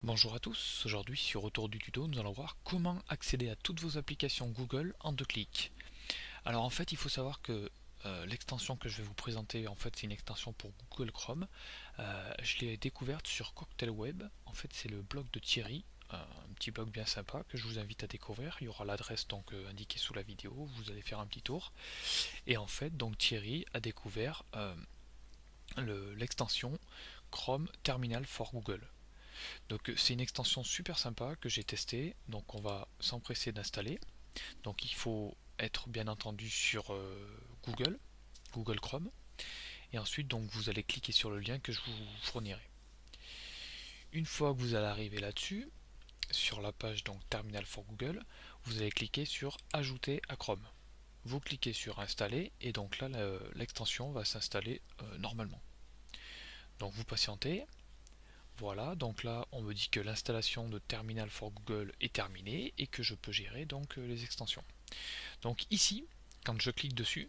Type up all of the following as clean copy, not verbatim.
Bonjour à tous, aujourd'hui sur Retour du tuto, nous allons voir comment accéder à toutes vos applications Google en 2 clics. Alors en fait il faut savoir que l'extension que je vais vous présenter, en fait c'est une extension pour Google Chrome. Je l'ai découverte sur Cocktail Web, en fait c'est le blog de Thierry, un petit blog bien sympa que je vous invite à découvrir. Il y aura l'adresse donc indiquée sous la vidéo, vous allez faire un petit tour. Et en fait donc Thierry a découvert l'extension Chrome Terminal for Google. Donc c'est une extension super sympa que j'ai testée, donc on va s'empresser d'installer. Donc il faut être bien entendu sur Google Chrome, et ensuite donc vous allez cliquer sur le lien que je vous fournirai. Une fois que vous allez arriver là-dessus, sur la page donc Terminal for Google, vous allez cliquer sur Ajouter à Chrome. Vous cliquez sur Installer et donc là l'extension va s'installer normalement. Donc vous patientez. Voilà, donc là on me dit que l'installation de Terminal for Google est terminée et que je peux gérer donc les extensions. Donc ici, quand je clique dessus,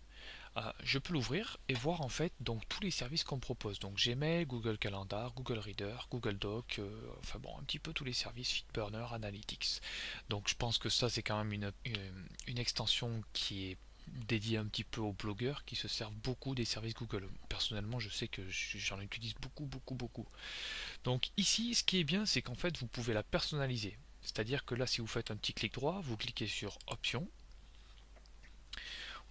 je peux l'ouvrir et voir en fait donc tous les services qu'on me propose. Donc Gmail, Google Calendar, Google Reader, Google Doc, enfin bon, un petit peu tous les services, FeedBurner, Analytics. Donc je pense que ça c'est quand même une extension qui est dédiée un petit peu aux blogueurs qui se servent beaucoup des services Google. Personnellement, je sais que j'en utilise beaucoup. Donc ici, ce qui est bien, c'est qu'en fait, vous pouvez la personnaliser. C'est-à-dire que là, si vous faites un petit clic droit, vous cliquez sur Options,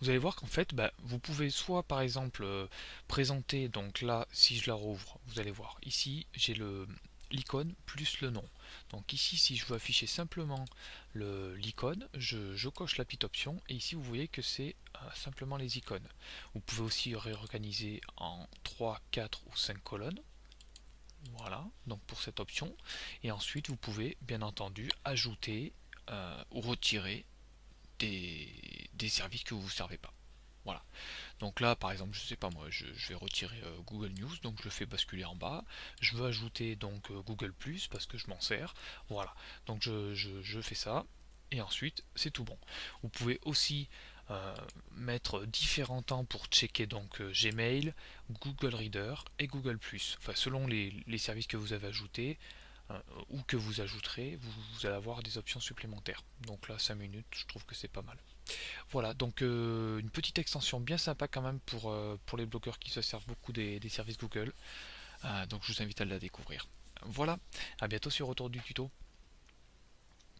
vous allez voir qu'en fait, vous pouvez soit par exemple présenter, donc là, si je la rouvre, vous allez voir, ici, j'ai l'icône plus le nom. Donc ici, si je veux afficher simplement l'icône, je coche la petite option, et ici, vous voyez que c'est simplement les icônes. Vous pouvez aussi réorganiser en 3, 4 ou 5 colonnes. Voilà, donc pour cette option. Et ensuite, vous pouvez bien entendu ajouter ou retirer des services que vous ne servez pas. Voilà. Donc là, par exemple, je sais pas moi, je vais retirer Google News, donc je le fais basculer en bas. Je veux ajouter donc Google Plus parce que je m'en sers. Voilà. Donc je fais ça. Et ensuite, c'est tout bon. Vous pouvez aussi euh, mettre différents temps pour checker donc Gmail, Google Reader et Google Plus. Enfin, selon les services que vous avez ajoutés ou que vous ajouterez, vous allez avoir des options supplémentaires. Donc là, 5 minutes, je trouve que c'est pas mal. Voilà, donc une petite extension bien sympa quand même pour les blogueurs qui se servent beaucoup des services Google. Donc je vous invite à la découvrir. Voilà, à bientôt sur Retour du tuto.